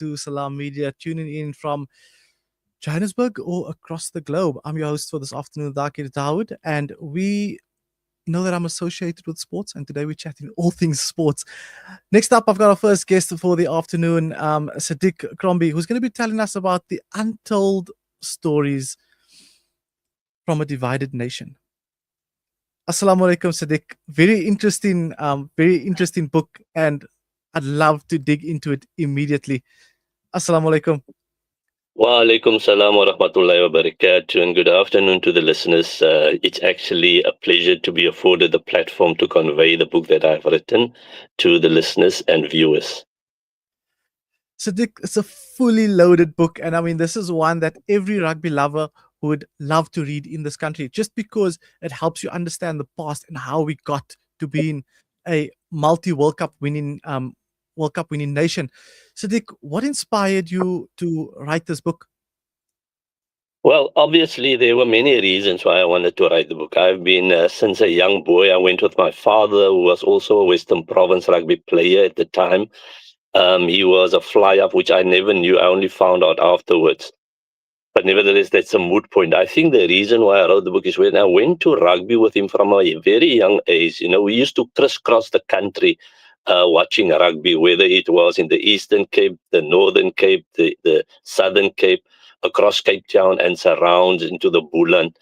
to Salam Media, tuning in from Johannesburg or across the globe. I'm your host for this afternoon, Dakir Dawood, and we know that I'm associated with sports, and today we're chatting all things sports. Next up, I've got our first guest for the afternoon, Sedick Crombie, who's going to be telling us about the untold stories from a divided nation. Assalamu alaikum, Sedick. Very interesting book, and I'd love to dig into it immediately. Assalamu alaikum. Wa alaikum salam wa rahmatullahi wa barakatuh, and good afternoon to the listeners. It's actually a pleasure to be afforded the platform to convey the book that I've written to the listeners and viewers. Sedick, it's a fully loaded book, and I mean, this is one that every rugby lover would love to read in this country, just because it helps you understand the past and how we got to being a multi World Cup winning nation. Sedick, what inspired you to write this book? Well, obviously, there were many reasons why I wanted to write the book. I've been, since a young boy, I went with my father, who was also a Western Province rugby player at the time. He was a fly-up, which I never knew. I only found out afterwards. But nevertheless, that's a moot point. I think the reason why I wrote the book is when I went to rugby with him from a very young age. We used to crisscross the country watching rugby, whether it was in the Eastern Cape, the Northern Cape, the Southern Cape, across Cape Town and surrounds into the Boland.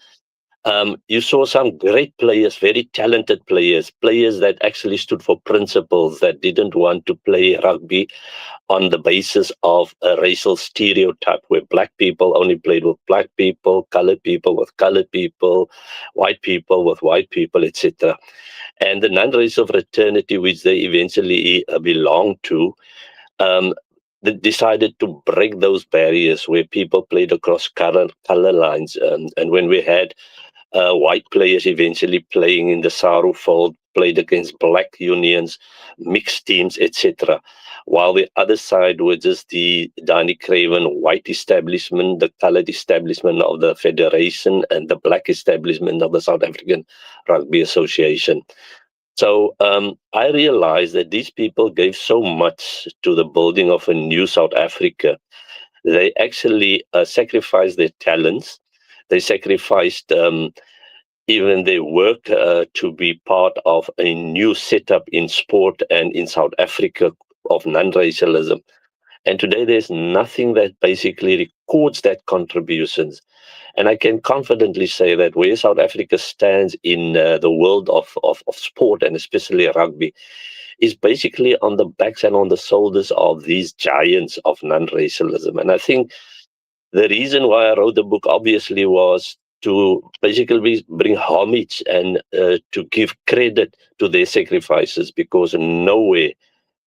You saw some great players, very talented players that actually stood for principles, that didn't want to play rugby on the basis of a racial stereotype where black people only played with black people, colored people with colored people, white people with white people, etc. And the non-racial fraternity, which they eventually belonged to, they decided to break those barriers where people played across color lines. And when we had white players eventually playing in the Saru fold, played against black unions, mixed teams, etc. While the other side were just the Danny Craven white establishment, the colored establishment of the Federation, and the black establishment of the South African Rugby Association. So I realized that these people gave so much to the building of a new South Africa. They actually sacrificed their talents. They sacrificed even their work to be part of a new setup in sport and in South Africa of non-racialism. And today there's nothing that basically records that contributions. And I can confidently say that where South Africa stands in the world of sport, and especially rugby, is basically on the backs and on the shoulders of these giants of non-racialism. And I think the reason why I wrote the book obviously was to basically bring homage and to give credit to their sacrifices, because nowhere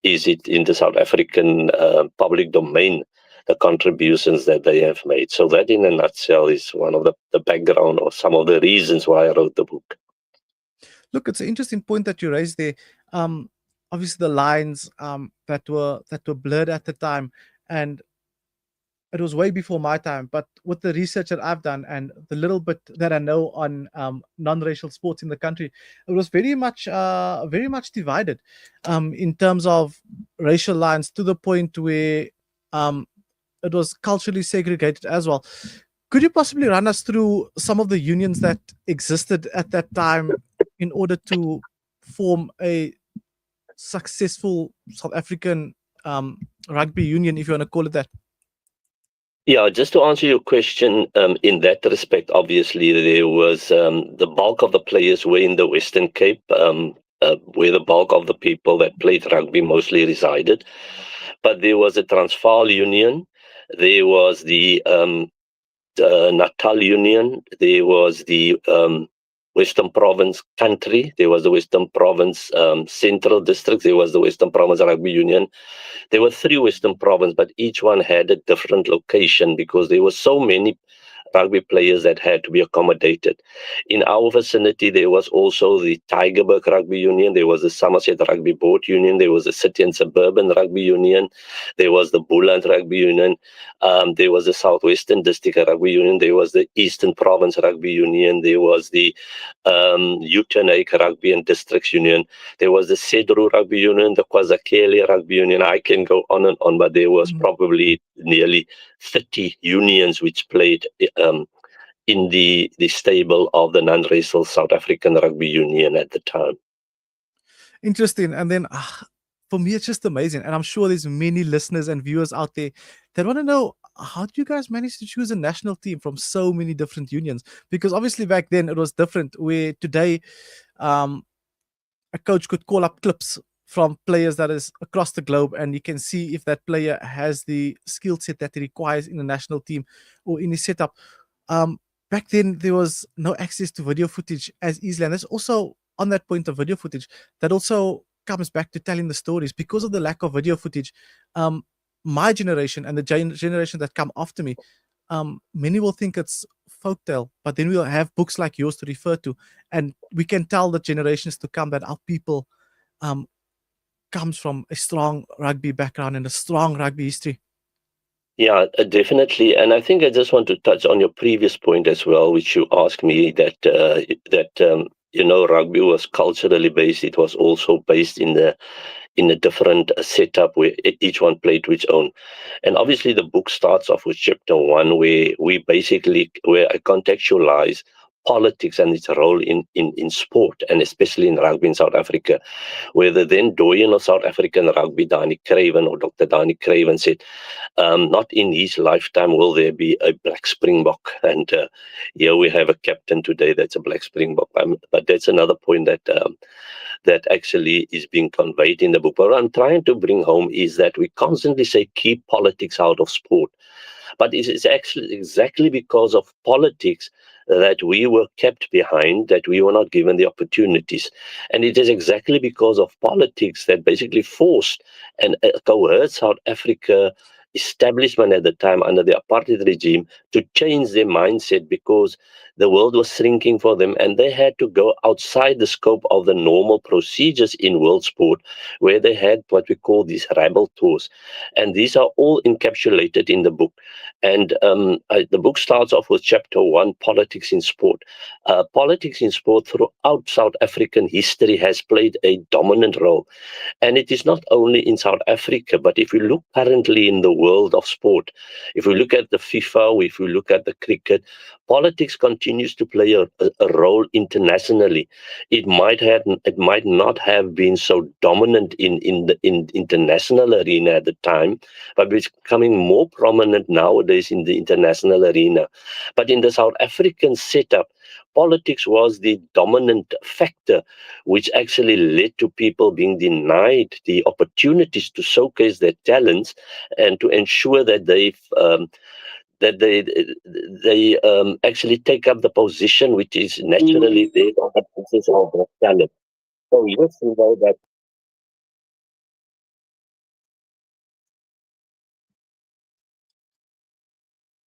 is it in the South African public domain, the contributions that they have made. So that in a nutshell is one of the background or some of the reasons why I wrote the book. Look, it's an interesting point that you raised there. Obviously, the lines that were blurred at the time, and it was way before my time. But with the research that I've done and the little bit that I know on non-racial sports in the country, it was very much divided in terms of racial lines, to the point where it was culturally segregated as well. Could you possibly run us through some of the unions that existed at that time in order to form a successful South African rugby union, if you want to call it that? Yeah, just to answer your question, in that respect, obviously there was the bulk of the players were in the Western Cape, where the bulk of the people that played rugby mostly resided. But there was a Transvaal Union, there was the Natal Union, there was the Western Province Country, there was the Western Province Central District, there was the Western Province Rugby Union. There were 3 Western Province, but each one had a different location because there were so many rugby players that had to be accommodated. In our vicinity, there was also the Tygerberg Rugby Union, there was the Somerset Rugby Board Union, there was the City and Suburban Rugby Union, there was the Boland Rugby Union, there was the Southwestern District Rugby Union, there was the Eastern Province Rugby Union, there was the Uitenhage Rugby and Districts Union, there was the Cedro Rugby Union, the KwaZulu Rugby Union. I can go on and on, but there was probably nearly 30 unions which played in the stable of the non-racial South African Rugby Union at the time. Interesting. And then for me, it's just amazing. And I'm sure there's many listeners and viewers out there that want to know, how do you guys manage to choose a national team from so many different unions? Because obviously back then it was different, where today a coach could call up clips from players that is across the globe, and you can see if that player has the skill set that he requires in the national team or in his setup. Back then there was no access to video footage as easily, and that's also on that point of video footage that also comes back to telling the stories. Because of the lack of video footage, my generation and the generation that come after me, many will think it's folktale, but then we'll have books like yours to refer to, and we can tell the generations to come that our people comes from a strong rugby background and a strong rugby history. Yeah, definitely. And I think I just want to touch on your previous point as well, which you asked me that rugby was culturally based. It was also based in a different setup where each one played to its own. And obviously the book starts off with chapter 1, where I contextualize politics and its role in sport, and especially in rugby in South Africa, where the then doyen of South African rugby, Dr. Danny Craven, said, not in his lifetime will there be a black springbok. And here we have a captain today that's a black springbok. But that's another point that actually is being conveyed in the book. What I'm trying to bring home is that we constantly say keep politics out of sport. But it is actually exactly because of politics that we were kept behind, that we were not given the opportunities. And it is exactly because of politics that basically forced and coerced South Africa establishment at the time under the apartheid regime to change their mindset, because the world was shrinking for them and they had to go outside the scope of the normal procedures in world sport, where they had what we call these rebel tours. And these are all encapsulated in the book. And the book starts off with chapter 1, politics in sport. Politics in sport throughout South African history has played a dominant role. And it is not only in South Africa, but if you look currently in the world of sport, if we look at the FIFA, if we look at the cricket, politics continues to play a role internationally. It might not have been so dominant in the international arena at the time, but it's becoming more prominent nowadays in the international arena. But in the South African setup, politics was the dominant factor, which actually led to people being denied the opportunities to showcase their talents and to ensure that they actually take up the position which is naturally there on the basis of their talent. So yes, we know that.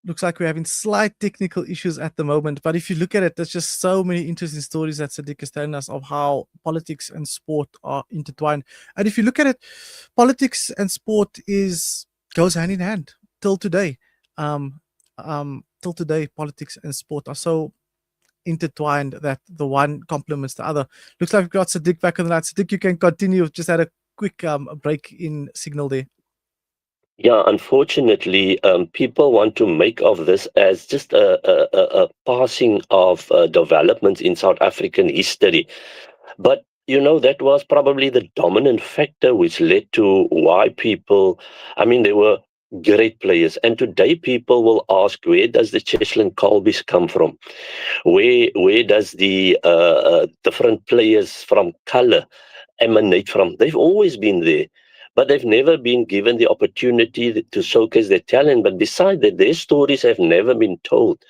Looks like we're having slight technical issues at the moment, but if you look at it, there's just so many interesting stories that Sedick is telling us of how politics and sport are intertwined. And if you look at it, politics and sport goes hand in hand till today. Till today, politics and sport are so intertwined that the one complements the other. Looks like we've got Sedick back on the line. Sedick, you can continue. Just had a quick break in signal there. Yeah, unfortunately, people want to make of this as just a passing of developments in South African history. But, that was probably the dominant factor which led to why there were great players. And today people will ask, where does the Cheslin Colbys come from? Where does the different players from color emanate from? They've always been there, but they've never been given the opportunity to showcase their talent. But besides that, their stories have never been told.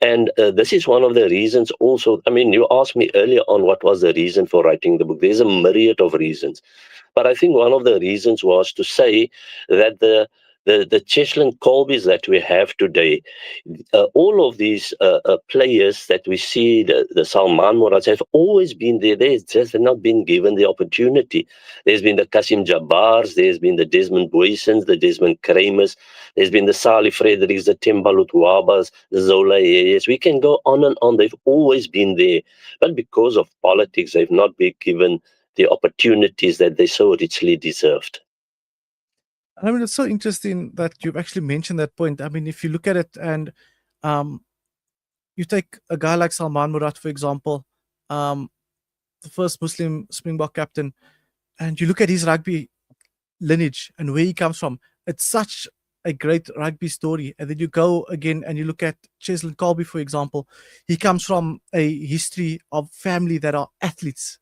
And this is one of the reasons also. You asked me earlier on what was the reason for writing the book. There's a myriad of reasons. But I think one of the reasons was to say that the Cheslin Colbys that we have today, all of these players that we see, the Salman Murads, have always been there. They just have not been given the opportunity. There's been the Kasim Jabbars, there's been the Desmond Boysons, the Desmond Kramers, there's been the Sali Fredericks, the Tembalut Wabas, the Zola Yeyes. We can go on and on. They've always been there. But because of politics, they've not been given the opportunities that they so richly deserved. I mean, it's so interesting that you've actually mentioned that point. I mean, if you look at it and um, you take a guy like Salman Murad, for example, um, the first Muslim Springbok captain, and you look at his rugby lineage and where he comes from, it's such a great rugby story. And then you go again and you look at Cheslin Colby, for example. He comes from a history of family that are athletes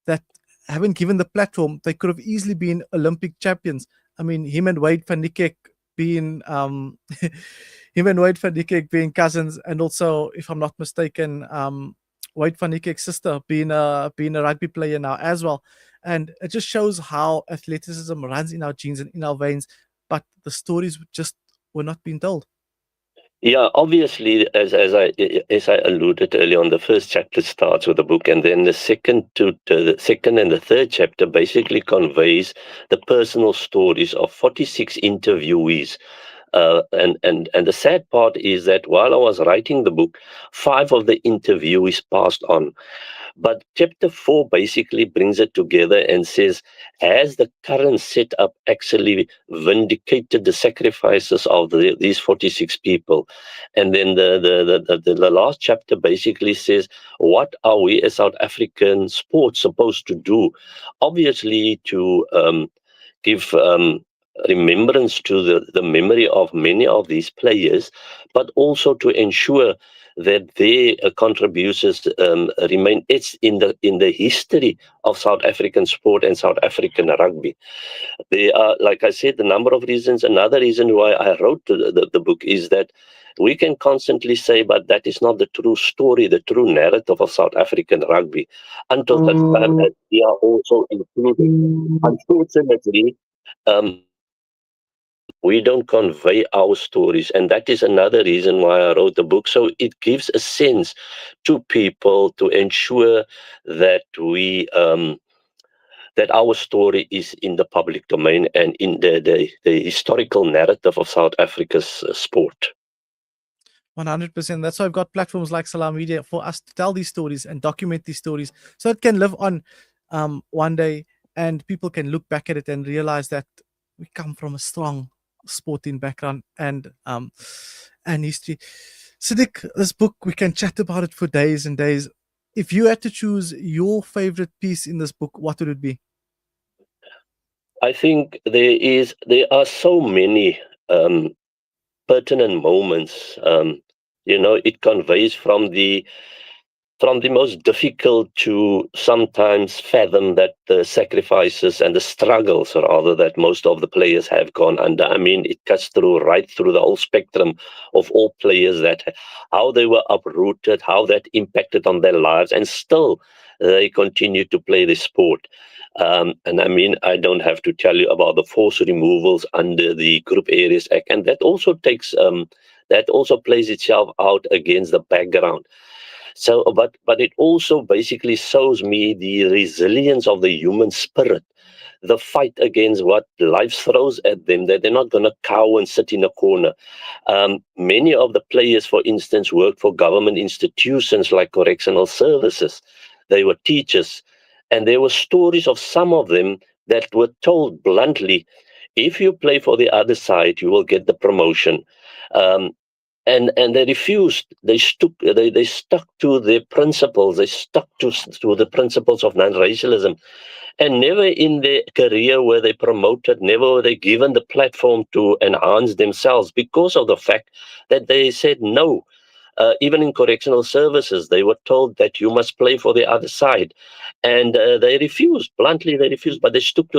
that haven't given the platform. They could have easily been Olympic champions. I mean, him and Wade van Niekerk being him and Wade van Niekerk being cousins, and also, if I'm not mistaken, Wade van Niekerk's sister being a rugby player now as well. And it just shows how athleticism runs in our genes and in our veins, but the stories just were not being told. Yeah, obviously, as I alluded earlier on, the first chapter starts with the book, and then the second and the third chapter basically conveys the personal stories of 46 interviewees. And the sad part is that while I was writing the book, 5 of the interviewees passed on. But chapter 4 basically brings it together and says, has the current setup actually vindicated the sacrifices of these 46 people? And then the last chapter basically says, what are we as South African sports supposed to do? Obviously, to give remembrance to the memory of many of these players, but also to ensure that their contributions remain etched in the history of South African sport and South African rugby. There are, like I said, a number of reasons. Another reason why I wrote the book is that we can constantly say, but that is not the true story, the true narrative of South African rugby, until such time that we are also included. Unfortunately, we don't convey our stories, and that is another reason why I wrote the book. So it gives a sense to people to ensure that we that our story is in the public domain and in the historical narrative of South Africa's sport. 100%. That's why I've got platforms like Salam Media for us to tell these stories and document these stories so it can live on one day, and people can look back at it and realize that we come from a strong sporting background and history. Sedick, this book, we can chat about it for days and days. If you had to choose your favorite piece in this book, what would it be? I think there are so many pertinent moments. It conveys from the most difficult to sometimes fathom that the sacrifices and the struggles, rather, that most of the players have gone under. I mean, it cuts right through the whole spectrum of all players, that how they were uprooted, how that impacted on their lives, and still they continue to play the sport. And I mean, I don't have to tell you about the forced removals under the Group Areas Act, and that also plays itself out against the background. So, but it also basically shows me the resilience of the human spirit, the fight against what life throws at them, that they're not going to cower and sit in a corner. Many of the players, for instance, work for government institutions like correctional services. They were teachers, and there were stories of some of them that were told bluntly, if you play for the other side, you will get the promotion. And they refused. They stuck to their principles. They stuck to the principles of non-racialism, and never in their career were they promoted. Never were they given the platform to enhance themselves, because of the fact that they said no. Even in correctional services, they were told that you must play for the other side, and they refused. Bluntly, they refused, but they stuck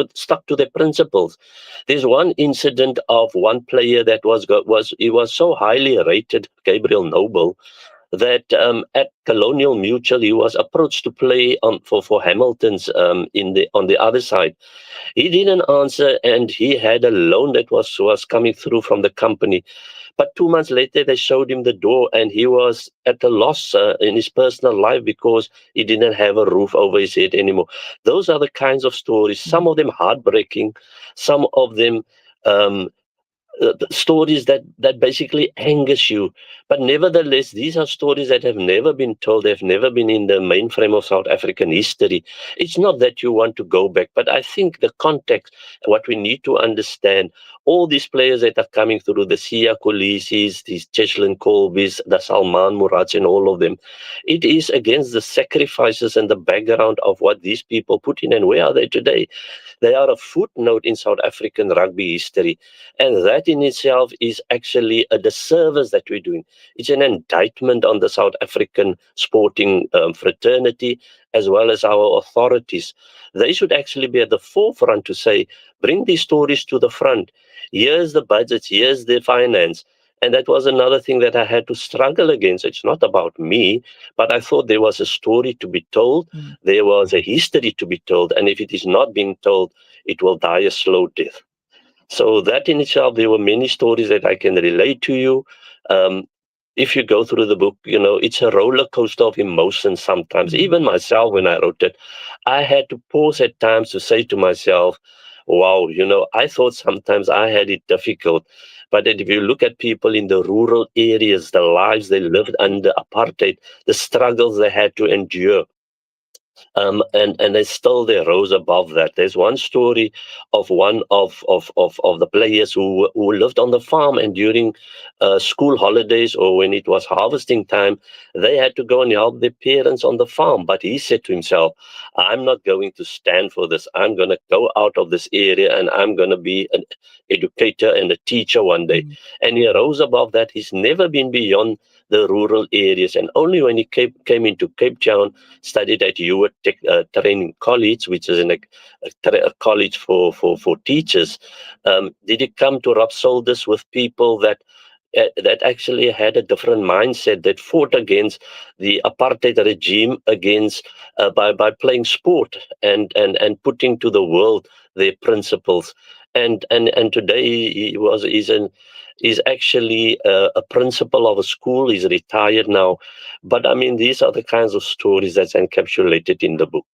to their principles. There's one incident of one player that was so highly rated, Gabriel Noble, that at Colonial Mutual he was approached to play for Hamilton's in the on the other side. He didn't answer, and he had a loan that was coming through from the company. But 2 months later, they showed him the door, and he was at a loss in his personal life because he didn't have a roof over his head anymore. Those are the kinds of stories. Some of them heartbreaking, some of them um, stories that basically angus you. But nevertheless, these are stories that have never been told, they've never been in the mainframe of South African history. It's not that you want to go back, but I think the context, what we need to understand, all these players that are coming through, the Siya Kolisis, these Cheslin Colbys, the Salman Murats, and all of them, it is against the sacrifices and the background of what these people put in, and where are they today? They are a footnote in South African rugby history. And that in itself is actually a disservice that we're doing. It's an indictment on the South African sporting fraternity as well as our authorities. They should actually be at the forefront to say, bring these stories to the front. Here's the budgets, here's the finance. And that was another thing that I had to struggle against. It's not about me, but I thought there was a story to be told. Mm. There was a history to be told. And if it is not being told, it will die a slow death. So that in itself, there were many stories that I can relate to you. Um, if you go through the book, it's a roller coaster of emotions sometimes. Mm. Even myself, when I wrote it, I had to pause at times to say to myself, wow, I thought sometimes I had it difficult. But if you look at people in the rural areas, the lives they lived under apartheid, the struggles they had to endure, and they rose above that. There's one story of one of the players who lived on the farm, and during school holidays or when it was harvesting time, they had to go and help their parents on the farm. But he said to himself, I'm not going to stand for this. I'm going to go out of this area, and I'm going to be an educator and a teacher one day. Mm. And he rose above that. He's never been beyond the rural areas, and only when he came into Cape Town, studied at Hewitt Training College, which is a college for teachers, did he come to rub shoulders with people that actually had a different mindset, that fought against the apartheid regime, against by playing sport and putting to the world their principles. And today he's actually a principal of a school. He's retired now, but I mean, these are the kinds of stories that's encapsulated in the book.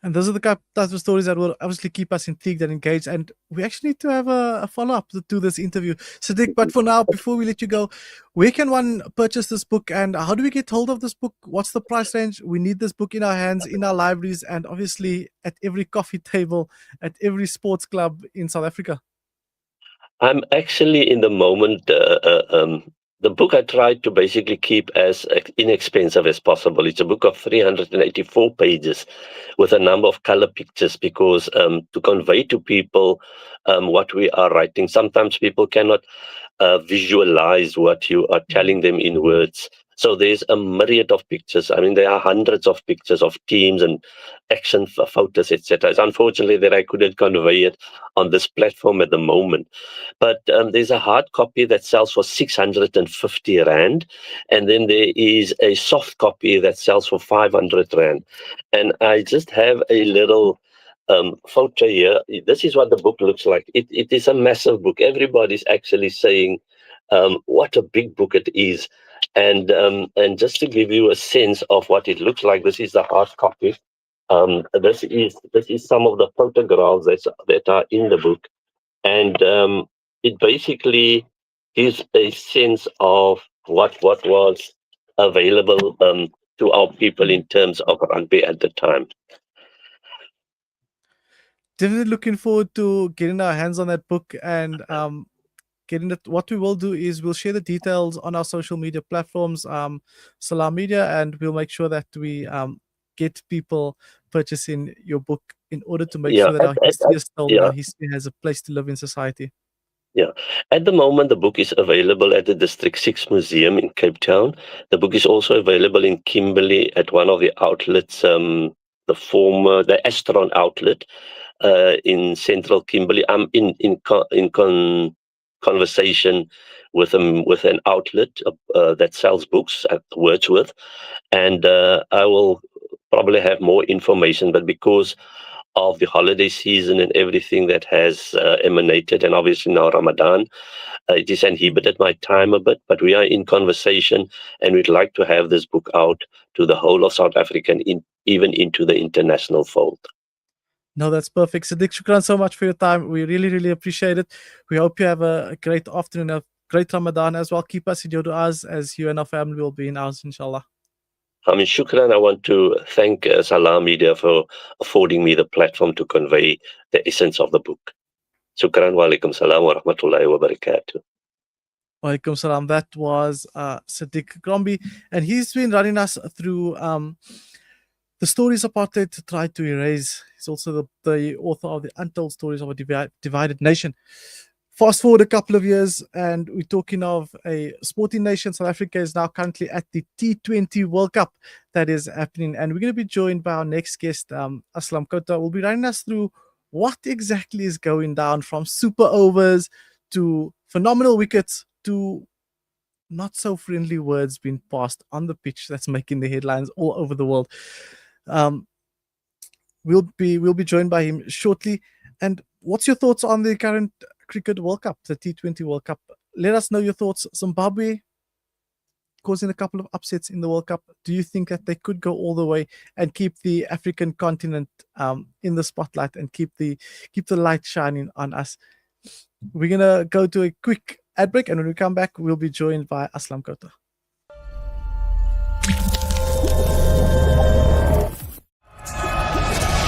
And those are the types of stories that will obviously keep us intrigued and engaged. And we actually need to have a follow up to this interview, Sedick. But for now, before we let you go, where can one purchase this book, and how do we get hold of this book? What's the price range? We need this book in our hands, in our libraries, and obviously at every coffee table, at every sports club in South Africa. I'm actually in the moment. The book I tried to basically keep as inexpensive as possible. It's a book of 384 pages with a number of color pictures, because to convey to people what we are writing, sometimes people cannot visualize what you are telling them in words. So there's a myriad of pictures. I mean, there are hundreds of pictures of teams and action photos, etc. It's unfortunately that I couldn't convey it on this platform at the moment. But there's a hard copy that sells for 650 Rand. And then there is a soft copy that sells for 500 Rand. And I just have a little photo here. This is what the book looks like. It is a massive book. Everybody's actually saying what a big book it is. And just to give you a sense of what it looks like, this is the hard copy. This is some of the photographs that are in the book, and it basically gives a sense of what was available to our people in terms of rugby at the time. Definitely looking forward to getting our hands on that book and getting it. What we will do is we'll share the details on our social media platforms, Salam Media, and we'll make sure that we get people purchasing your book in order to make Yeah, sure that our history is told and yeah, our history has a place to live in society. yeah. At the moment, the book is available at the District 6 Museum in Cape Town. The book is also available in Kimberley at one of the outlets, the Astron outlet in central Kimberley. I'm in conversation with an outlet that sells books at Wordsworth, and I will probably have more information. But because of the holiday season and everything that has emanated, and obviously now Ramadan, it has inhibited my time a bit. But we are in conversation, and we'd like to have this book out to the whole of South Africa, and even into the international fold. No, that's perfect. Sedick, shukran so much for your time. We really, really appreciate it. We hope you have a great afternoon, a great Ramadan as well. Keep us in your du'as as you and our family will be in ours, inshallah. I mean, shukran. I want to thank Salam Media for affording me the platform to convey the essence of the book. Shukran wa alaikum salam wa rahmatullahi wa barakatuh. Walaikum salam. That was Sedick Crombie, and he's been running us through the stories Apartheid tried to erase. He's also the author of the Untold Stories of a Divided Nation. Fast forward a couple of years, and we're talking of a sporting nation. South Africa is now currently at the T20 World Cup that is happening, and we're going to be joined by our next guest, Aslam Kota. Will be running us through what exactly is going down, from super overs to phenomenal wickets to not so friendly words being passed on the pitch that's making the headlines all over the world. We'll be joined by him shortly. And what's your thoughts on the current Cricket World Cup, the T20 World Cup? Let us know your thoughts. Zimbabwe causing a couple of upsets in the World Cup. Do you think that they could go all the way and keep the African continent in the spotlight and keep the light shining on us? We're gonna go to a quick ad break, and when we come back, we'll be joined by Aslam Kota.